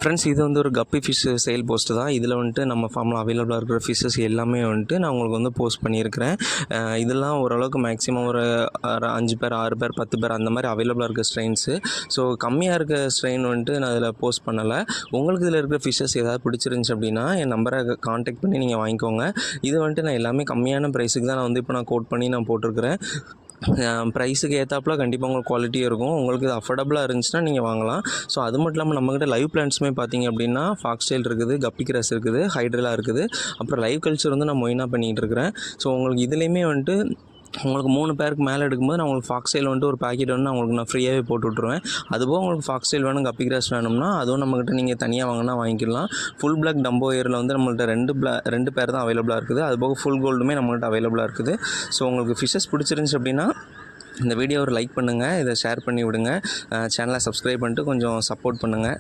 Friends, இது வந்து ஒரு கப்பி ஃபிஷ் சேல் போஸ்ட் தான். இதில் வந்துட்டு நம்ம ஃபார்மில் அவைலபிளாக இருக்கிற ஃபிஷ்ஷஸ் எல்லாமே வந்துட்டு நான் உங்களுக்கு வந்து போஸ்ட் பண்ணியிருக்கிறேன். இதெல்லாம் ஓரளவுக்கு மேக்ஸிமம் ஒரு 5 பேர் 6 பேர் 10 பேர் அந்த மாதிரி அவைலபிளாக இருக்க ஸ்ட்ரெயின்ஸு. ஸோ கம்மியாக இருக்க ஸ்ட்ரெயின் வந்துட்டு நான் இதில் போஸ்ட் பண்ணலை. உங்களுக்கு இதில் இருக்கிற ஃபிஷ்ஷஸ் ஏதாவது பிடிச்சிருந்துச்சி அப்படின்னா என் நம்பரை கான்டாக்ட் பண்ணி நீங்கள் வாங்கிக்கோங்க. இது வந்துட்டு நான் எல்லாமே கம்மியான ப்ரைஸுக்கு தான் நான் வந்து இப்போ நான் கோட் பண்ணி நான் போட்டிருக்கிறேன். ப்ரைஸுக்கு ஏற்றாப்புல கண்டிப்பாக உங்களுக்கு குவாலிட்டியும் இருக்கும். உங்களுக்கு இது அஃபோர்டபுளாக இருந்துச்சுன்னா நீங்கள் வாங்கலாம். ஸோ அது மட்டும் இல்லாமல் நம்மக்கிட்ட லைவ் பிளான்ட்ஸுமே பார்த்தீங்க அப்படின்னா ஃபாக்ஸ்டைல் இருக்குது, கப்பி கிராஸ் இருக்குது, ஹைட்ரலா இருக்குது. அப்புறம் லைவ் கல்ச்சர் வந்து நான் மொயினாக பண்ணிகிட்டு இருக்கிறேன். ஸோ உங்களுக்கு இதுலேயுமே வந்துட்டு உங்களுக்கு 3 பேருக்கு மேலே எடுக்கும்போது நான் உங்களுக்கு ஃபாக்ஸ்டைல் வந்துட்டு ஒரு பேக்கெட் வந்து நான் ஃப்ரீயாகவே போட்டு விட்ருவேன். அதுபோக உங்களுக்கு ஃபாக்ஸ்டைல் வேணும், கப்பி கிராஸ் வேணும்னா அதுவும் நம்மக்கிட்ட நீங்கள் தனியாக வாங்கினா வாங்கிக்கலாம். ஃபுல் பிளாக் டம்போ ஏரில் வந்து நம்மள்ட்ட 2 பேர் தான் அவைலபிளாக இருக்குது. அதுபோக ஃபுல் கோல்டுமே நம்மள்ட்ட அவைலபிளாக இருக்குது. ஸோ உங்களுக்கு ஃபிஷ்ஷஸ் பிடிச்சிருந்துச்சி அப்படின்னா இந்த வீடியோ ஒரு லைக் பண்ணுங்கள், இதை ஷேர் பண்ணி விடுங்க, சேனலை சப்ஸ்கிரைப் பண்ணிட்டு கொஞ்சம் சப்போர்ட் பண்ணுங்கள்.